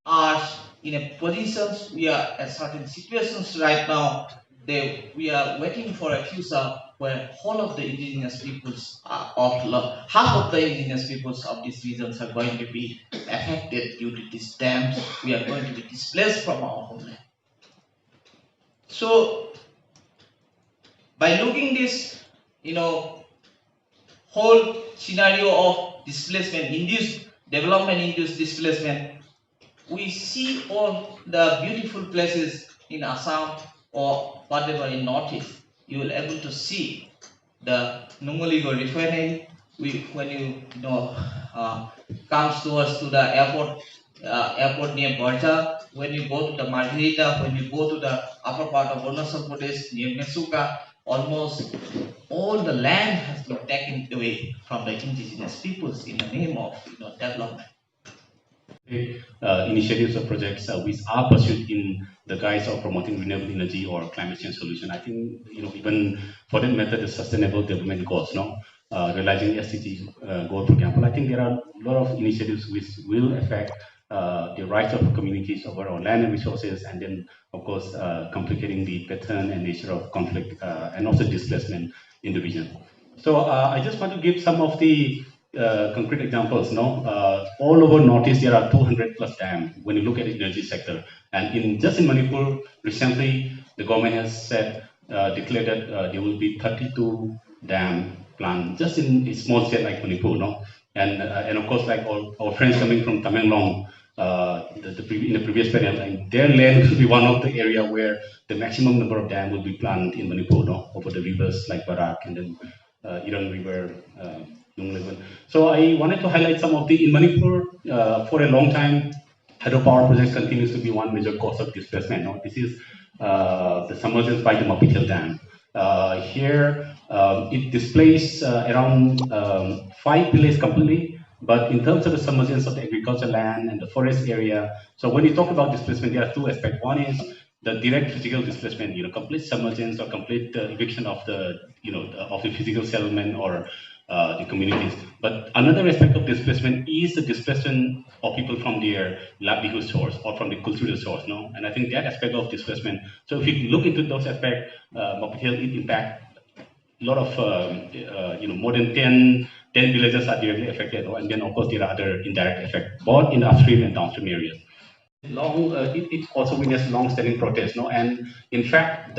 are in a positions, we are at certain situations right now, we are waiting for a future where whole of the indigenous peoples half of the indigenous peoples of these regions are going to be affected due to these dams. We are going to be displaced from our homeland. So by looking this, whole scenario of displacement, induced development, induced displacement, we see all the beautiful places in Assam or whatever in Northeast. You will able to see the Nungoligo refinery. When uh, comes towards to the airport near Barja. When you go to the Margarita, when you go to the upper part of Arunachal Pradesh near Mesuka, almost all the land has been taken away from the indigenous peoples in the name of development. Initiatives or projects which are pursued in the guise of promoting renewable energy or climate change solution. I think even for that matter, the sustainable development goals, realizing SDG goal, for example. I think there are a lot of initiatives which will affect the rights of communities over our land and resources, and then of course complicating the pattern and nature of conflict and also displacement in the region. So I just want to give some of the concrete examples. All over Northeast there are 200 plus dams when you look at the energy sector, and just in Manipur recently the government has declared that there will be 32 dam planned just in a small state like Manipur, and of course like our friends coming from Tamenglong. In the previous panel, and their land will be one of the area where the maximum number of dam will be planned in Manipur, over the rivers like Barak and then Iran River, Nunglegon. So I wanted to highlight some of the in Manipur for a long time. Hydropower projects continues to be one major cause of displacement. This is the submergence by the Mapitel Dam. Here, it displaced around 5 villages completely. But in terms of the submergence of the agricultural land and the forest area, so when you talk about displacement, there are two aspects. One is the direct physical displacement, complete submergence or complete eviction of of the physical settlement or the communities. But another aspect of displacement is the displacement of people from their livelihood source or from the cultural source, And I think that aspect of displacement. So if you look into those aspects, it impact a lot of more than 10 villages are directly affected, and then of course there are other indirect effects, both in the upstream and downstream areas. It also witnessed long-standing protests, and in fact,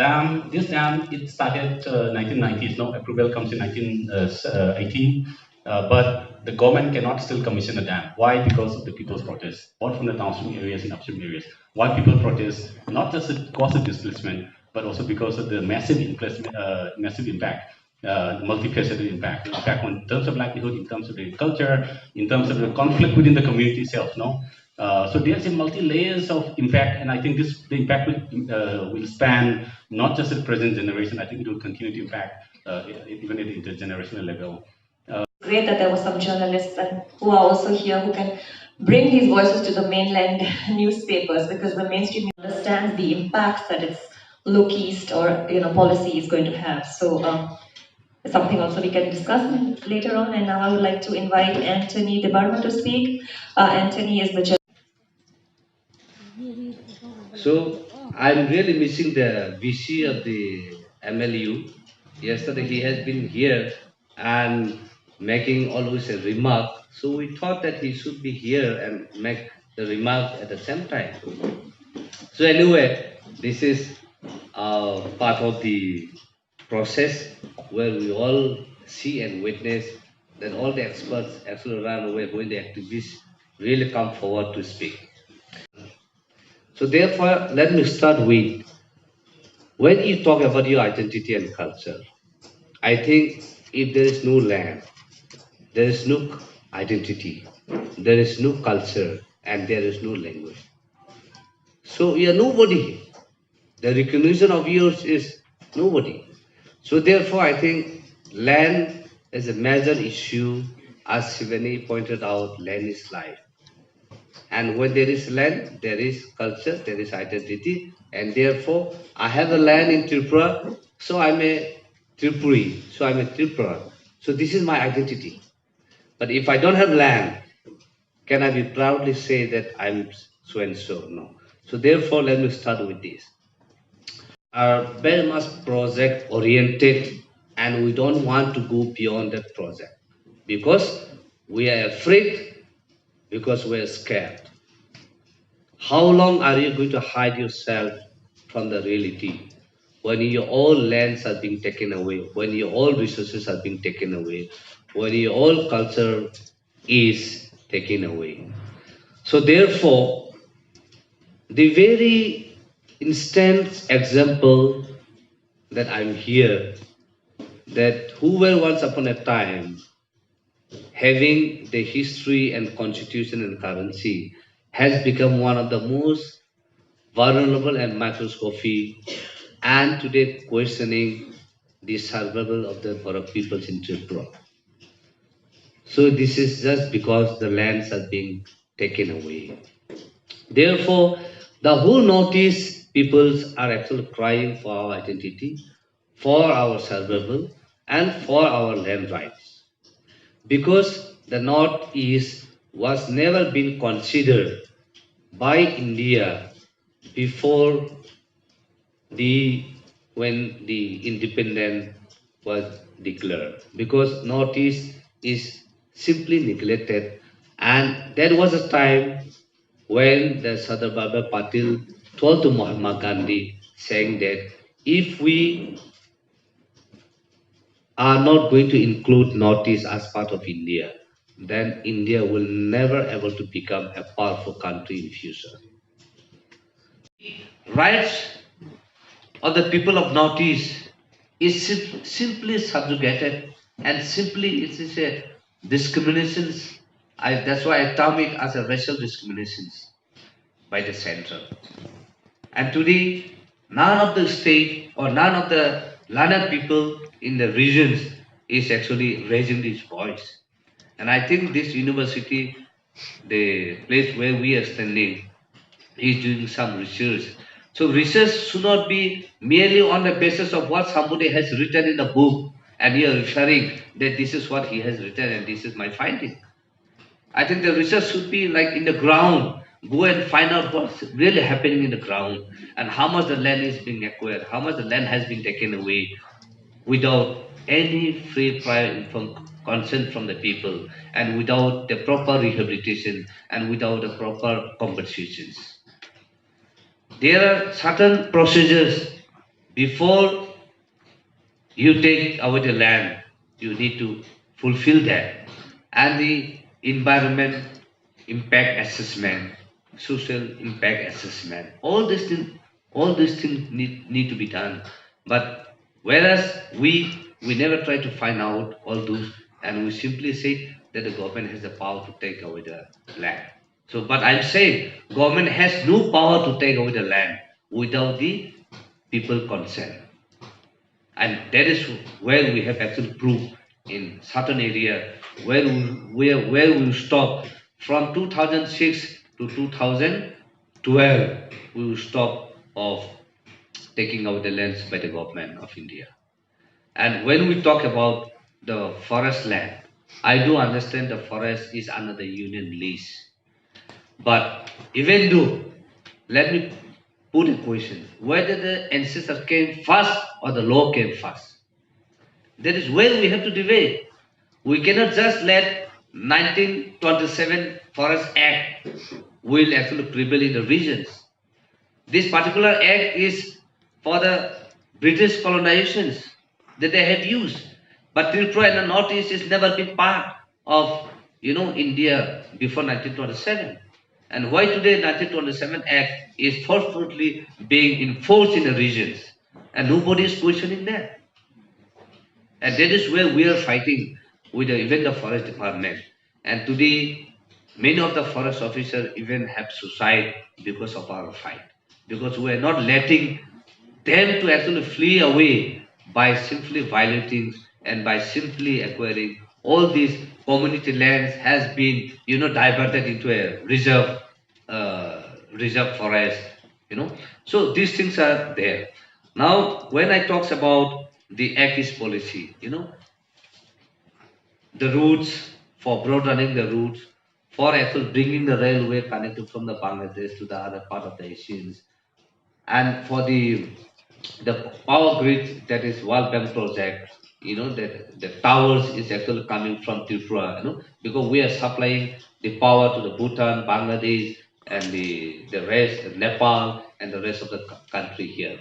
this dam, it started 1990s, approval comes in 1918, but the government cannot still commission a dam. Why? Because of the people's protests, both from the downstream areas and upstream areas. Why people protest? Not just the cause of displacement, but also because of the massive impact, multifaceted impact on terms of livelihood, in terms of the culture, in terms of the conflict within the community itself, So there's a multi-layers of impact, and I think the impact will span not just the present generation. I think it will continue to impact even at the intergenerational level. Great that there were some journalists who are also here who can bring these voices to the mainland newspapers, because the mainstream understands the impacts that its look east or policy is going to have. So something also we can discuss later on. And now I would like to invite Anthony DeBarma to speak. Anthony is the So I'm really missing the VC of the MLU. Yesterday he has been here and making always a remark. So we thought that he should be here and make the remark at the same time. So anyway, this is part of the process where we all see and witness that all the experts actually run away when the activists really come forward to speak. So therefore, let me start with, when you talk about your identity and culture, I think if there is no land, there is no identity, there is no culture, and there is no language. So you are nobody. The recognition of yours is nobody. So therefore, I think land is a major issue. As Shivani pointed out, land is life. And when there is land, there is culture, there is identity, and therefore I have a land in Tripura, so I'm a Tripuri, so I'm a Tripura. So this is my identity. But if I don't have land, can I be proudly say that I'm so and so? No. So therefore, let me start with this. Are very much project oriented, and we don't want to go beyond that project because we are afraid, because we are scared. How long are you going to hide yourself from the reality when your all lands are being taken away, when your all resources are being taken away, when your all culture is taken away? So therefore, the very instant example that I'm here, that who were once upon a time having the history and constitution and currency has become one of the most vulnerable and microscopic, and today questioning the survival of the Borok peoples in Tripura. So this is just because the lands are being taken away. Therefore, the whole Northeast peoples are actually crying for our identity, for our survival, and for our land rights. Because the Northeast was never been considered by India before the when the independence was declared. Because Northeast is simply neglected, and there was a time when the Sardar Vallabhbhai Patil told to Mahatma Gandhi, saying that if we are not going to include Northeast as part of India, then India will never able to become a powerful country in future. Rights of the people of Northeast is simply subjugated, and simply it is a discriminations. That's why I term it as a racial discriminations by the center. And today, none of the state or none of the learned people in the regions is actually raising this voice. And I think this university, the place where we are standing, is doing some research. So research should not be merely on the basis of what somebody has written in the book and you are referring that this is what he has written and this is my finding. I think the research should be like in the ground. Go and find out what's really happening in the ground and how much the land is being acquired, how much the land has been taken away without any free prior consent from the people, and without the proper rehabilitation and without the proper compensations. There are certain procedures before you take away the land, you need to fulfill that. And the environment impact assessment, social impact assessment, all these things need to be done. But whereas we never try to find out all those, and we simply say that the government has the power to take away the land. So but I'm saying government has no power to take away the land without the people consent. And that is where we have actually proved in certain area where we stop from 2006 to 2012, we will stop of taking out the lands by the government of India. And when we talk about the forest land, I do understand the forest is under the union lease. But even though, let me put a question, whether the ancestor came first or the law came first. That is where we have to debate. We cannot just let 1927 Forest Act will actually prevail in the regions. This particular act is for the British colonizations that they have used. But Tripura and the Northeast has never been part of India before 1927. And why today 1927 Act is forcefully being enforced in the regions and nobody is questioning that. And that is where we are fighting with even the forest department. And today, many of the forest officers even have suicide because of our fight. Because we are not letting them to actually flee away by simply violating and by simply acquiring all these community lands has been diverted into a reserve forest. So these things are there. Now when I talks about the Act East policy, the roots for broadening the routes, for actually bringing the railway connected from the Bangladesh to the other part of the Asians, and for the power grid, that is World Bank project, that the towers is actually coming from Tripura, because we are supplying the power to the Bhutan, Bangladesh, and the rest, Nepal, and the rest of the country here.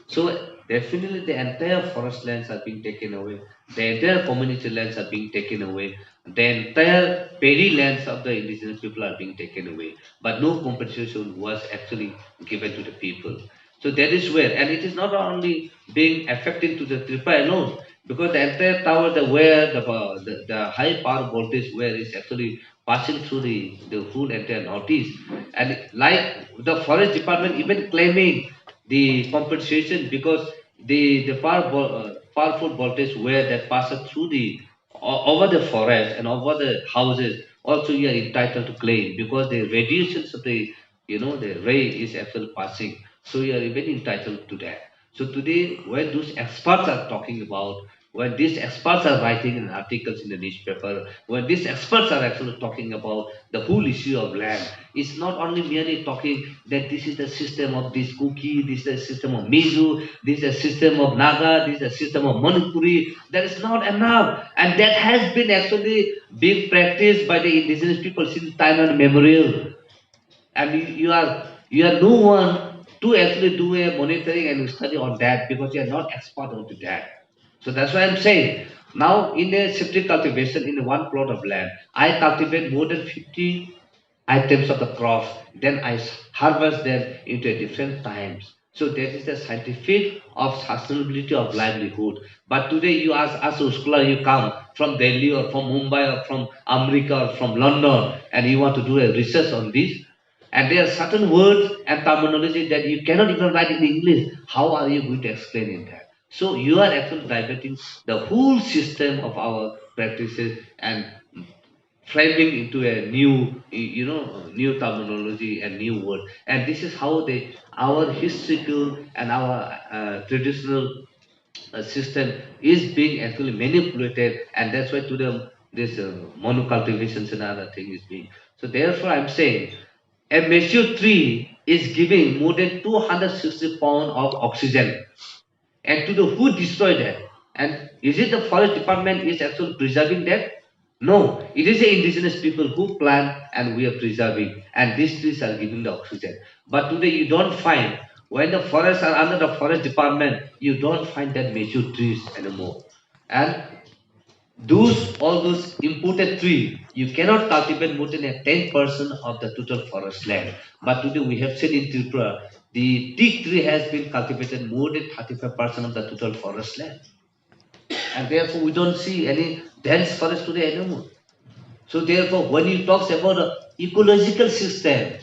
So definitely the entire forest lands are being taken away, the entire community lands are being taken away, the entire paddy lands of the indigenous people are being taken away, but no compensation was actually given to the people. So that is where, and it is not only being affected to the Tripura alone, because the entire tower, the high power voltage where is actually passing through the whole entire northeast, and like the forest department even claiming the compensation because powerful voltage where that passes through over the forest and over the houses also you are entitled to claim because the radiations of the ray is actually passing, so you are even entitled to that. So today, when those experts are talking about, when these experts are writing in articles in the newspaper, when these experts are actually talking about the whole issue of land, it's not only merely talking that this is the system of this Kuki, this is the system of Mizu, this is the system of Naga, this is the system of Manipuri. That is not enough, and that has been actually being practiced by the indigenous people since time immemorial, and you are no one to actually do a monitoring and study on that because you are not expert onto that. So that's why I'm saying now in a septic cultivation in one plot of land, I cultivate more than 50 items of the crops, then I harvest them into a different times. So that is the scientific of sustainability of livelihood. But today you ask us, Uskula, you come from Delhi or from Mumbai or from America or from London and you want to do a research on this. And there are certain words and terminology that you cannot even write in English. How are you going to explain in that? So you are actually diverting the whole system of our practices and framing into a new terminology and new word. And this is how our historical and our traditional system is being actually manipulated, and that's why today this monocultivations and other thing is being. So therefore, I'm saying a mature tree is giving more than 260 pounds of oxygen, and to the who destroyed that? And is it the forest department is actually preserving that? No, it is the indigenous people who plant and we are preserving, and these trees are giving the oxygen. But today you don't find when the forests are under the forest department, you don't find that mature trees anymore. And those all those imported tree, you cannot cultivate more than a 10% of the total forest land. But today we have seen in Tripura, the teak tree has been cultivated more than 35% of the total forest land. And therefore we don't see any dense forest today anymore. So therefore, when you talk about ecological system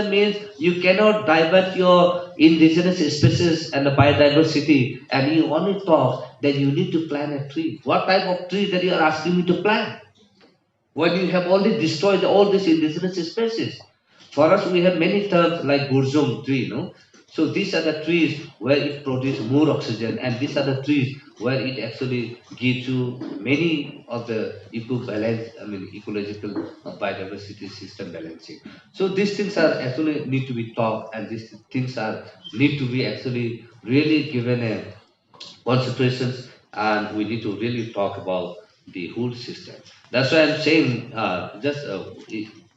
means you cannot divert your indigenous species and the biodiversity, and you only talk that you need to plant a tree. What type of tree that you are asking me to plant? When you have already destroyed all these indigenous species. For us, we have many terms like Burzum tree, So these are the trees where it produces more oxygen, and these are the trees where it actually gives you many of the ecological biodiversity system balancing. So these things are actually need to be taught, and these things are need to be actually really given a concentrations, and we need to really talk about the whole system. That's why I'm saying, just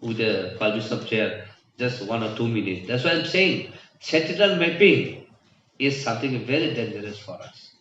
with the permission of chair, just 1 or 2 minutes. That's why I'm saying sentinel mapping is something very dangerous for us.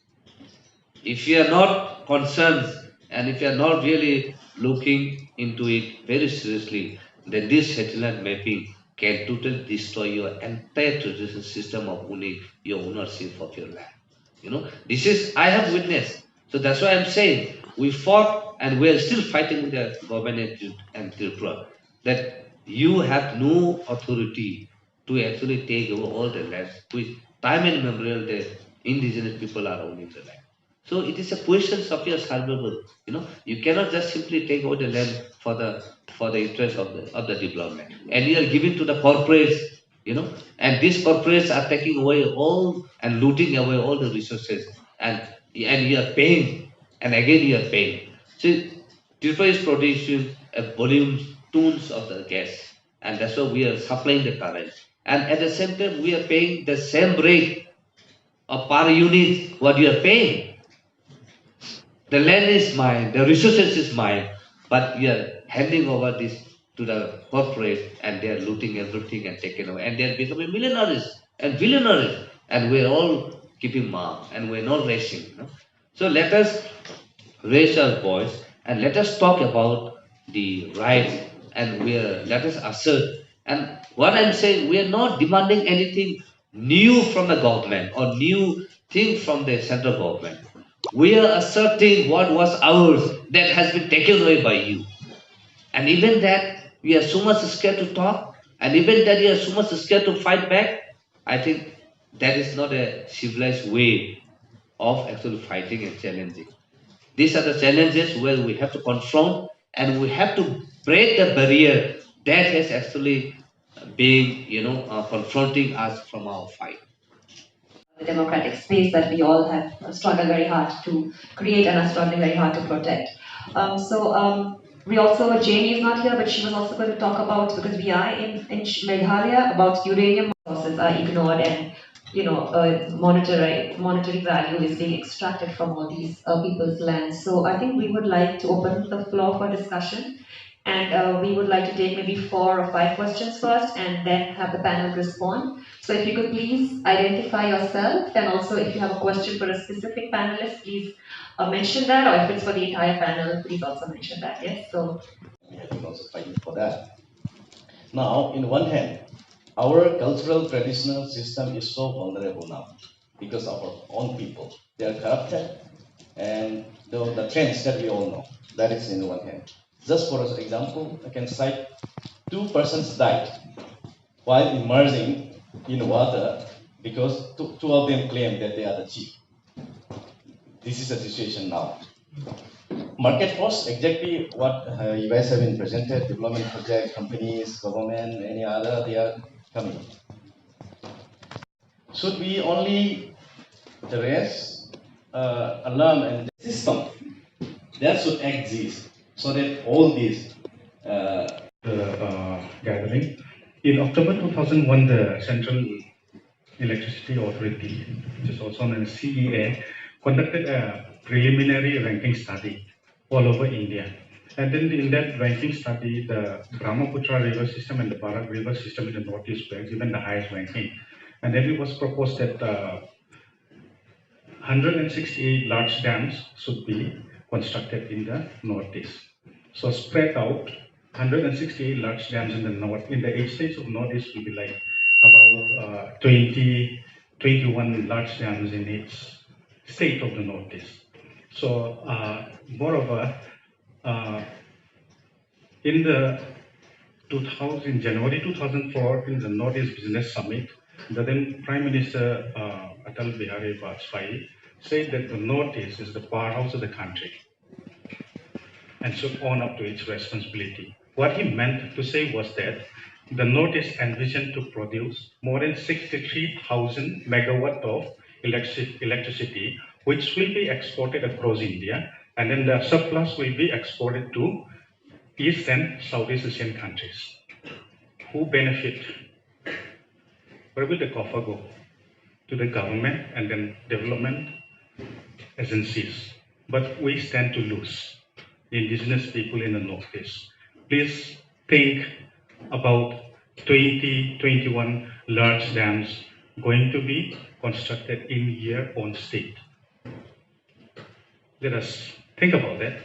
If you are not concerned and if you are not really looking into it very seriously, then this satellite mapping can totally destroy your entire traditional system of owning your ownership of your land. This is I have witnessed. So that's why I'm saying we fought and we are still fighting with the government and Tripura that you have no authority to actually take over all the lands which time and memorial the indigenous people are owning the land. So it is a question of your survival. You cannot just simply take over the land for the interest of the development, and you are giving to the corporates. And these corporates are taking away all and looting away all the resources, and you are paying, and again you are paying. So Tripura is producing a volume tons of the gas, and that's why we are supplying the current. And at the same time, we are paying the same rate of per unit what you are paying. The land is mine, the resources is mine, but you are handing over this to the corporate, and they are looting everything and taking away, and they are becoming millionaires and billionaires, and we are all keeping mark, and we are not racing. So let us raise our voice and let us talk about the rights, and let us assert. And what I'm saying, we are not demanding anything new from the government or new thing from the central government. We are asserting what was ours that has been taken away by you. And even that, we are so much scared to talk, and even that we are so much scared to fight back. I think that is not a civilized way of actually fighting and challenging. These are the challenges where we have to confront, and we have to break the barrier that has actually been, confronting us from our fight. The democratic space that we all have struggled very hard to create and are struggling very hard to protect. We also, Jamie is not here, but she was also going to talk about, because we are in Meghalaya, about uranium resources are ignored, and monetary value is being extracted from all these people's lands. So I think we would like to open the floor for discussion. And we would like to take maybe 4 or 5 questions first and then have the panel respond. So if you could please identify yourself, and also if you have a question for a specific panelist, please mention that, or if it's for the entire panel, please also mention that. Yes, so. We have been also fighting for that. Now, in one hand, our cultural traditional system is so vulnerable now because of our own people. They are corrupted, and the trends that we all know, that is in one hand. Just for example, I can cite 2 persons died while immersing in water because two of them claim that they are the chief. This is the situation now. Market force, exactly what you guys have been presented, development project, companies, government, any other, they are coming. Should we only raise alarm and system that should exist so that all these gathering. In October 2001, the Central Electricity Authority, which is also known as CEA, conducted a preliminary ranking study all over India. And then in that ranking study, the Brahmaputra river system and the Barak river system in the northeast were given the highest ranking. And then it was proposed that 168 large dams should be constructed in the northeast. So spread out, 168 large dams in the north, in the 8 states of northeast will be like about 21 large dams in each state of the northeast. So moreover, in the January 2004, in the Northeast Business Summit, the then Prime Minister Atal Bihari Vajpayee said that the Northeast is the powerhouse of the country and should own up to its responsibility. What he meant to say was that the Northeast envisioned to produce more than 63,000 megawatt of electricity, which will be exported across India, and then the surplus will be exported to East and Southeast Asian countries. Who benefit? Where will the coffer go? To the government and then development agencies. But we stand to lose, indigenous people in the Northeast. Please think about 21 large dams going to be constructed in your own state. Let us think about that.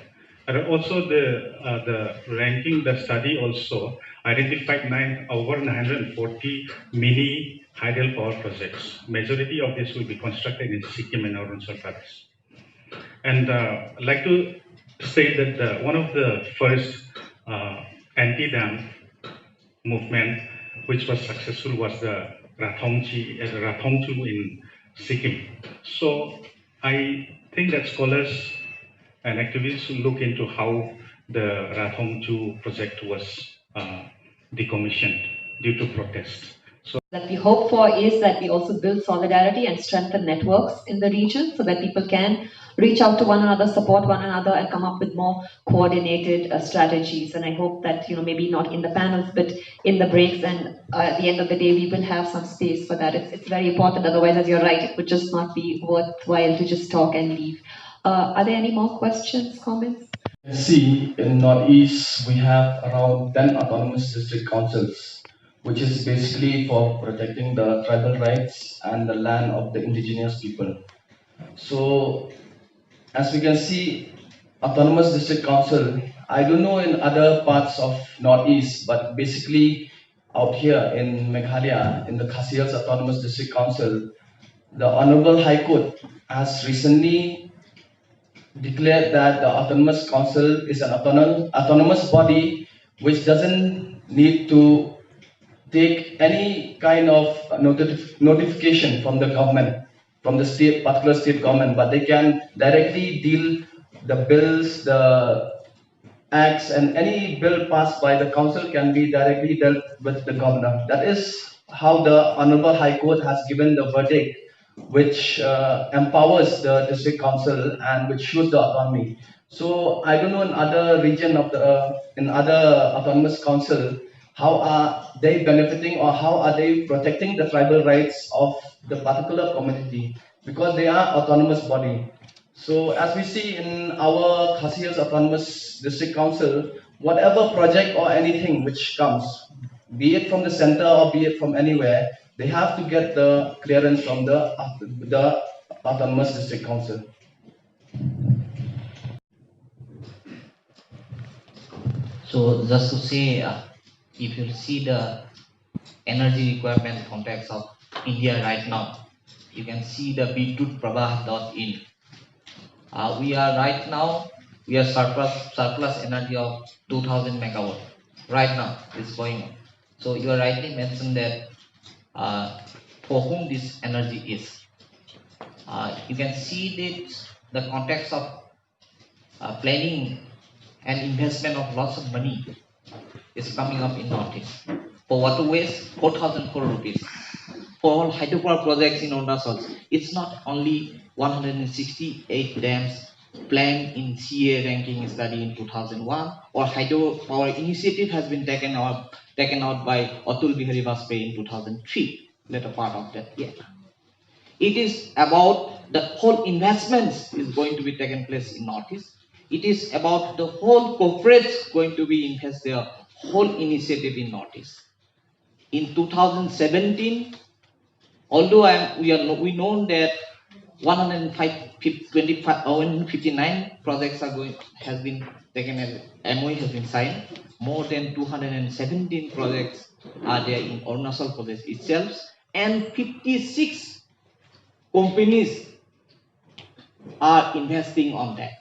And also the ranking, the study also identified over 940 mini hydel power projects. Majority of this will be constructed in Sikkim and Arunachal Pradesh. And I'd like to say that one of the first anti-dam movement which was successful was the Rathongchu in Sikkim. So I think that scholars and activists should look into how the Rathongchu project was decommissioned due to protest. So That we hope for is that we also build solidarity and strengthen networks in the region so that people can reach out to one another, support one another, and come up with more coordinated strategies. And I hope that, maybe not in the panels, but in the breaks, and at the end of the day, we will have some space for that. It's very important. Otherwise, as you're right, it would just not be worthwhile to just talk and leave. Are there any more questions, comments? See, in Northeast, we have around 10 autonomous district councils, which is basically for protecting the tribal rights and the land of the indigenous people. So, as we can see, autonomous district council, I don't know in other parts of Northeast, but basically out here in Meghalaya, in the Khasi Hills Autonomous District Council, the Honorable High Court has recently declared that the Autonomous Council is an autonomous body which doesn't need to take any kind of notification from the government, from the particular state government, but they can directly deal the bills, the acts, and any bill passed by the council can be directly dealt with the governor. That is how the Honorable High Court has given the verdict, which empowers the district council and which shows the autonomy. So I don't know in other region of the in other autonomous council how are they benefiting or how are they protecting the tribal rights of the particular community because they are autonomous body. So as we see in our Khasi Hills Autonomous District Council, whatever project or anything which comes, be it from the center or be it from anywhere, they have to get the clearance from the Autonomous District Council. So just to say, if you see the energy requirement context of India right now, you can see the bidutprabah.in. We are right now, we are surplus energy of 2000 megawatt. Right now, it's going on. So you are rightly mentioned that for whom this energy is. You can see that the context of planning and investment of lots of money is coming up in Northeast. For waterways, 4,000 crore rupees. For all hydropower projects in Arunachal, it's not only 168 dams planned in CA ranking study in 2001, or hydropower initiative has been taken out by Atul Bihari Vajpayee in 2003, later part of that year. It is about the whole investments is going to be taken place in Northeast. It is about the whole corporates going to be invest their whole initiative in Northeast. In 2017, although we know that 159 projects has been taken as MOU has been signed. More than 217 projects are there in Arunachal Pradesh itself, and 56 companies are investing on that.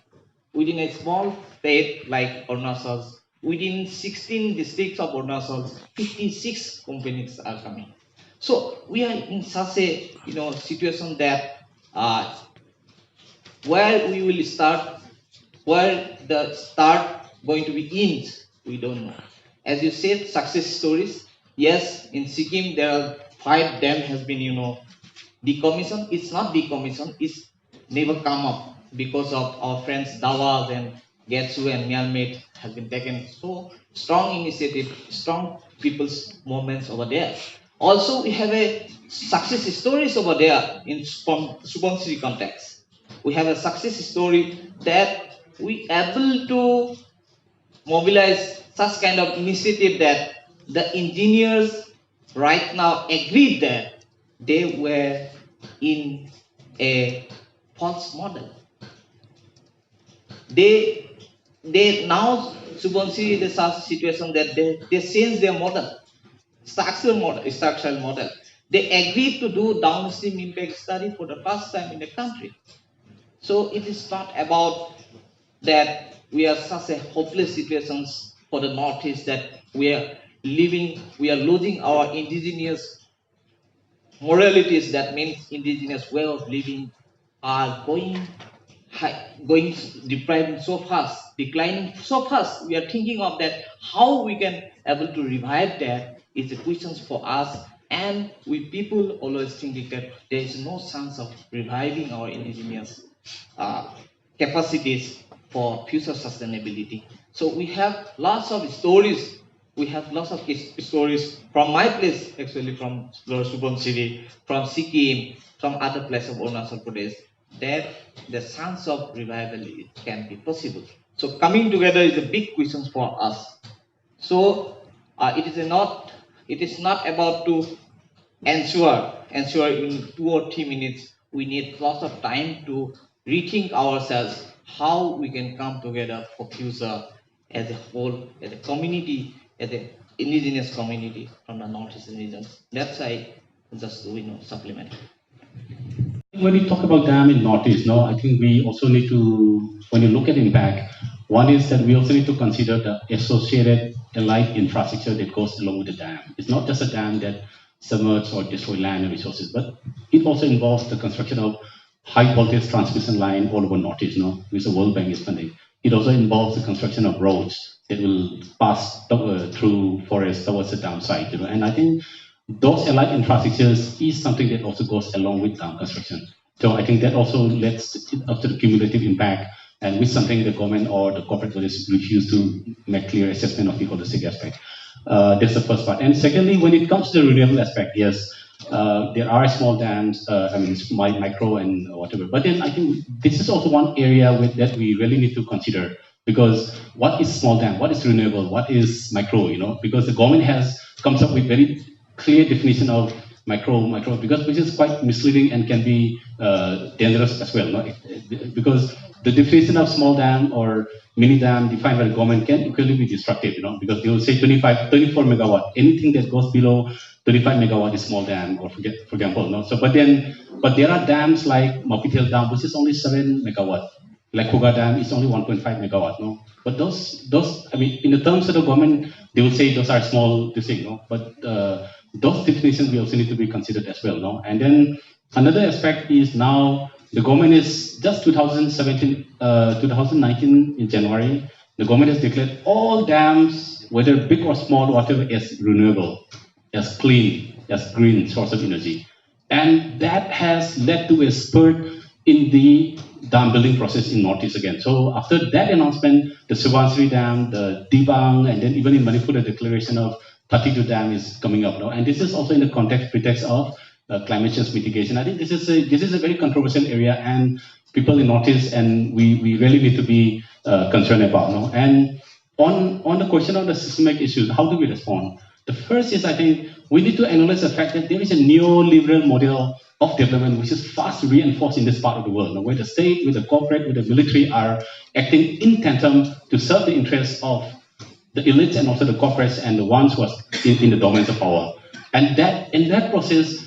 Within a small state like Arunachal, within 16 districts of Arunachal, 56 companies are coming. So we are in such a situation that where we will start, where the start going to be ends, we don't know. As you said, success stories. Yes, in Sikkim there are 5 dams has been decommissioned. It's not decommissioned. It's never come up because of our friends Dawaz and Getsu and Myanmar has been taken. So strong initiative, strong people's movements over there. Also, we have a success stories over there from Subansiri context. We have a success story that we able to mobilize such kind of initiative that the engineers right now agreed that they were in a false model. They now Subansiri the such situation that they change their model. Structural model. They agreed to do downstream impact study for the first time in the country. So it is not about that we are such a hopeless situations for the Northeast that we are losing our indigenous moralities. That means indigenous way of living are going depriving so fast, declining so fast. We are thinking of that how we can able to revive that is a question for us, and we people always thinking that there is no chance of reviving our indigenous uh, capacities for future sustainability. So we have lots of stories. We have lots of stories from my place, actually from Subansiri, from Sikkim, from other places of Arunachal Pradesh, that the chance of revival can be possible. So coming together is a big question for us. So it is not about to ensure in 2 or 3 minutes. We need lots of time to rethink ourselves how we can come together for future as a whole, as a community, as an indigenous community from the northeastern regions. That's why just supplement. When we talk about dam in Northeast, no, I think we also need to, when you look at impact, one is that we also need to consider the associated allied infrastructure that goes along with the dam. It's not just a dam that submerges or destroys land and resources, but it also involves the construction of high voltage transmission line all over Northeast, no, which the World Bank is funding. It also involves the construction of roads that will pass through forests towards the dam site, and I think those allied infrastructures is something that also goes along with dam construction. So I think that also leads up to the cumulative impact, and with something the government or the corporate bodies refuse to make clear assessment of the holistic aspect. That's the first part. And secondly, when it comes to the renewable aspect, yes, there are small dams, I mean, micro and whatever. But then I think this is also one area that we really need to consider, because what is small dam, what is renewable, what is micro, because the government comes up with very clear definition of micro, because which is quite misleading and can be dangerous as well, no? Because the definition of small dam or mini dam defined by the government can equally be destructive, because they will say 24 megawatt, anything that goes below 25 megawatt is small dam, or for example, no. So, but there are dams like Mapitel Dam, which is only 7 megawatt. Like Koga Dam is only 1.5 megawatt, no. But those, I mean, in the terms of the government, they will say those are small, this thing, no. But those definitions we also need to be considered as well, no. And then another aspect is now the government is just 2019 in January, the government has declared all dams, whether big or small, whatever, as renewable, as clean, as green source of energy. And that has led to a spurt in the dam building process in Northeast again. So after that announcement, the Subansiri Dam, the Dibang, and then even in Manipur, the declaration of 32 Dam is coming up now. And this is also in the pretext of climate change mitigation. I think this is a very controversial area, and people in Northeast, and we really need to be concerned about. No? And on the question of the systemic issues, how do we respond? The first is, I think, we need to acknowledge the fact that there is a neoliberal model of development which is fast reinforced in this part of the world, where the state, with the corporate, with the military are acting in tandem to serve the interests of the elites and also the corporates and the ones who are in the domains of power. And that in that process,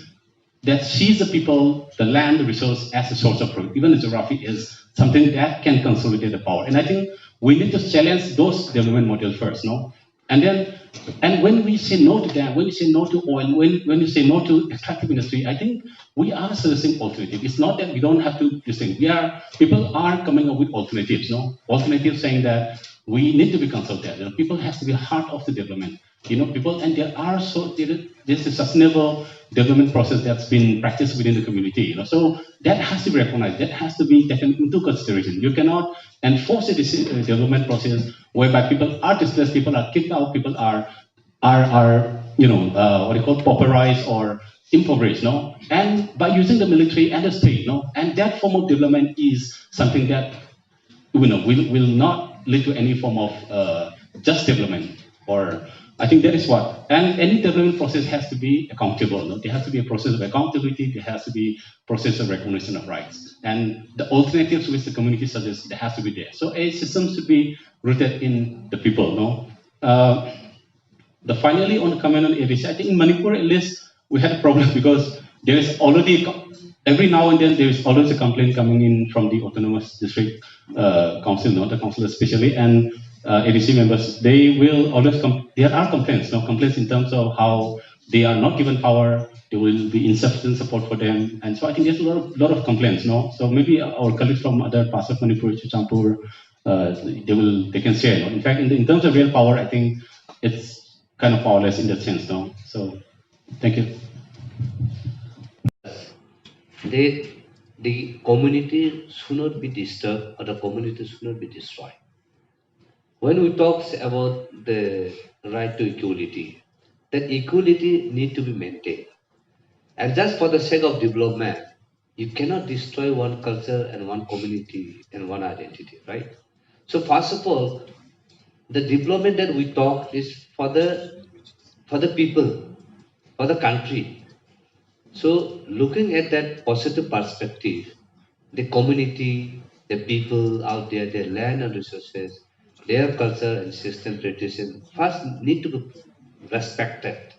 that sees the people, the land, the resource as a source of growth. Even the geography is something that can consolidate the power. And I think we need to challenge those development models first, no? And when we say no to that, when we say no to oil, when we say no to extractive industry, I think we are suggesting alternative. It's not that we don't have to distinct. People are coming up with alternatives, no? Alternatives saying that we need to be consulted. People have to be heart of the development. People, and there's a sustainable development process that's been practiced within the community. So that has to be recognized. That has to be taken into consideration. You cannot enforce a development process whereby people are displaced, people are kicked out, people are pauperized or impoverished, no? And by using the military and the state, no? And that form of development is something that will not lead to any form of just development. Or I think that is what. And any development process has to be accountable. No? There has to be a process of accountability. There has to be a process of recognition of rights. And the alternatives which the community suggests, there has to be there. So a system should be rooted in the people. No. Finally, on the communal areas, I think in Manipur at least we had a problem because there is already every now and then there is always a complaint coming in from the autonomous district council, the council especially, and ADC members. They will always there are complaints, complaints in terms of how they are not given power. There will be insufficient support for them, and so I think there's a lot of complaints. So maybe our colleagues from other parts of Manipur, Chuchampur, they can share. In fact, in terms of real power, I think it's kind of powerless in that sense. So thank you. the community should not be disturbed or the community should not be destroyed. When we talk about the right to equality, that equality need to be maintained. And just for the sake of development, you cannot destroy one culture and one community and one identity, right? So first of all, the development that we talk is for the people, for the country. So looking at that positive perspective, the community, the people out there, their land and resources, their culture and system tradition first need to be respected.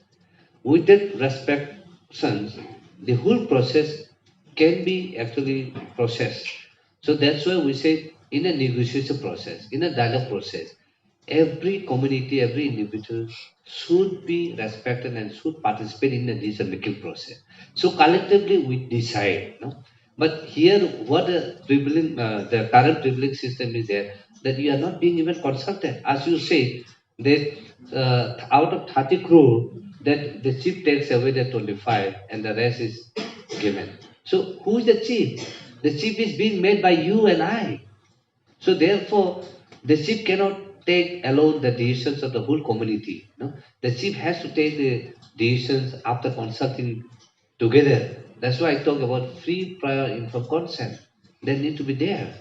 With that respections, the whole process can be actually processed. So that's why we say in a negotiation process, in a dialogue process, every community, every individual should be respected and should participate in the decision making process. So collectively we decide. No? But here, what the current privilege system is there, that you are not being even consulted. As you say, that out of 30 crore, that the chief takes away the 25 and the rest is given. So who is the chief? The chief is being made by you and I. So therefore, the chief cannot take alone the decisions of the whole community. No? The chief has to take the decisions after consulting together. That's why I talk about free prior informed consent. They need to be there.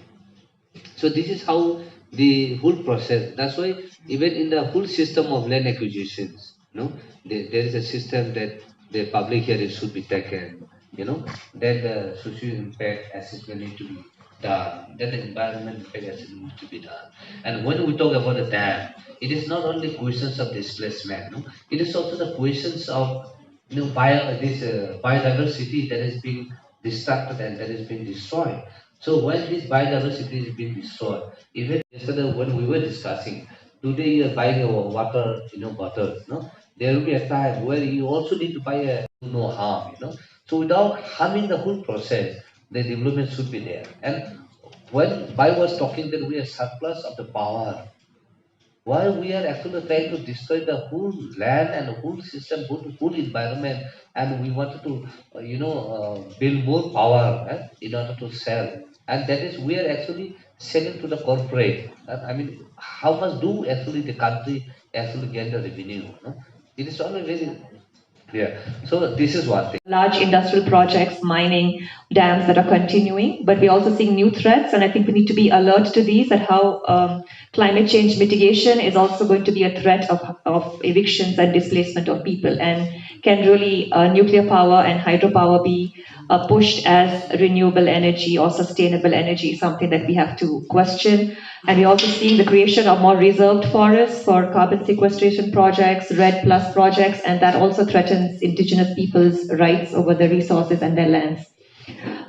So this is how the whole process. That's why even in the whole system of land acquisitions, there is a system that the public hearing should be taken. Then the social impact assessment need to be done. Then the environment impact assessment need to be done. And when we talk about the dam, it is not only questions of displacement. No? It is also the questions of biodiversity that is being destructed and that is being destroyed. So when this biodiversity is being destroyed, even yesterday when we were discussing, today you are buying a water, bottle, there will be a time where you also need to buy a no harm. So without harming the whole process, the development should be there. And when Bai was talking that we are surplus of the power, while we are actually trying to destroy the whole land and the whole system, whole environment, and we wanted to, build more power in order to sell. And that is we are actually selling to the corporate. I mean, how much do actually the country actually get the revenue? No? It is only very yeah. So this is one thing. Large industrial projects, mining, dams that are continuing, but we're also seeing new threats, and I think we need to be alert to these, at how climate change mitigation is also going to be a threat of evictions and displacement of people. And can really nuclear power and hydropower be pushed as renewable energy or sustainable energy, something that we have to question. And we're also seeing the creation of more reserved forests for carbon sequestration projects, RED Plus projects, and that also threatens indigenous people's rights over the resources and their lands.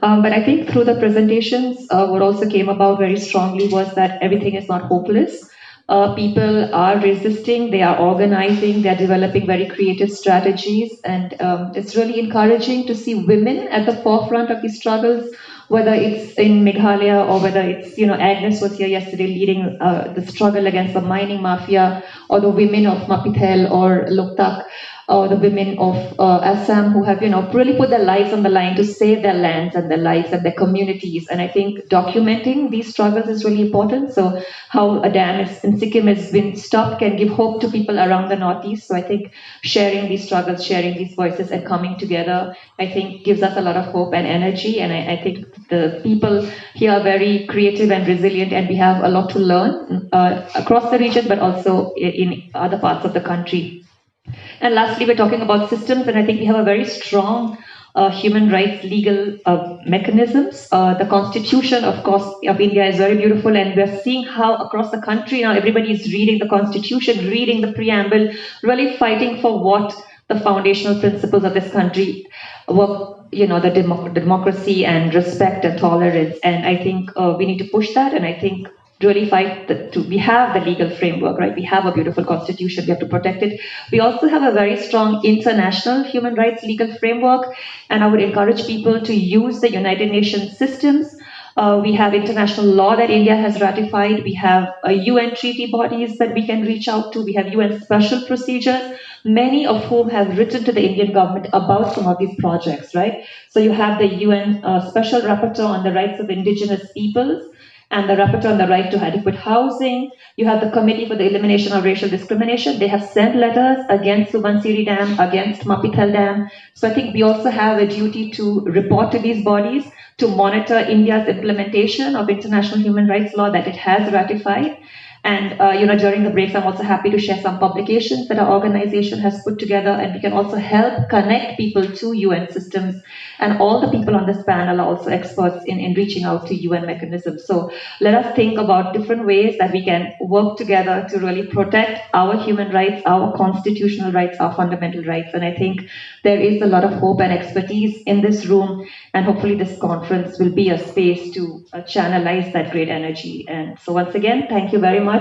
But I think through the presentations, what also came about very strongly was that everything is not hopeless. People are resisting, they are organizing, they're developing very creative strategies, and it's really encouraging to see women at the forefront of these struggles, whether it's in Meghalaya or whether it's, Agnes was here yesterday leading the struggle against the mining mafia, or the women of Mapithel or Loktak, or the women of Assam, who have, really put their lives on the line to save their lands and their lives and their communities. And I think documenting these struggles is really important. So how a dam in Sikkim has been stopped can give hope to people around the Northeast. So I think sharing these struggles, sharing these voices and coming together, I think gives us a lot of hope and energy. And I think the people here are very creative and resilient, and we have a lot to learn across the region, but also in other parts of the country. And lastly, we're talking about systems, and I think we have a very strong human rights legal mechanisms. The constitution, of course, of India is very beautiful, and we're seeing how across the country now everybody is reading the constitution, reading the preamble, really fighting for what the foundational principles of this country work, the democracy and respect and tolerance. And I think we need to push that, and I think really fight we have the legal framework, right? We have a beautiful constitution, we have to protect it. We also have a very strong international human rights legal framework, and I would encourage people to use the United Nations systems We have international law that India has ratified. We have UN treaty bodies that we can reach out to. We have UN special procedures, many of whom have written to the Indian government about some of these projects, right? So you have the UN Special Rapporteur on the Rights of Indigenous Peoples and the Rapporteur on the Right to Adequate Housing. You have the Committee for the Elimination of Racial Discrimination. They have sent letters against Subansiri Dam, against Mapital Dam. So I think we also have a duty to report to these bodies, to monitor India's implementation of international human rights law that it has ratified. And during the breaks, I'm also happy to share some publications that our organization has put together, and we can also help connect people to UN systems. And all the people on this panel are also experts in reaching out to UN mechanisms. So let us think about different ways that we can work together to really protect our human rights, our constitutional rights, our fundamental rights. And I think there is a lot of hope and expertise in this room, and hopefully this conference will be a space to channelize that great energy. And so once again, thank you very much.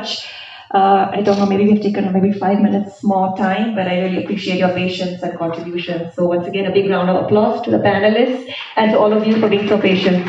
I don't know, maybe we've taken maybe 5 minutes more time, but I really appreciate your patience and contributions. So once again, a big round of applause to the panelists and to all of you for being so patient.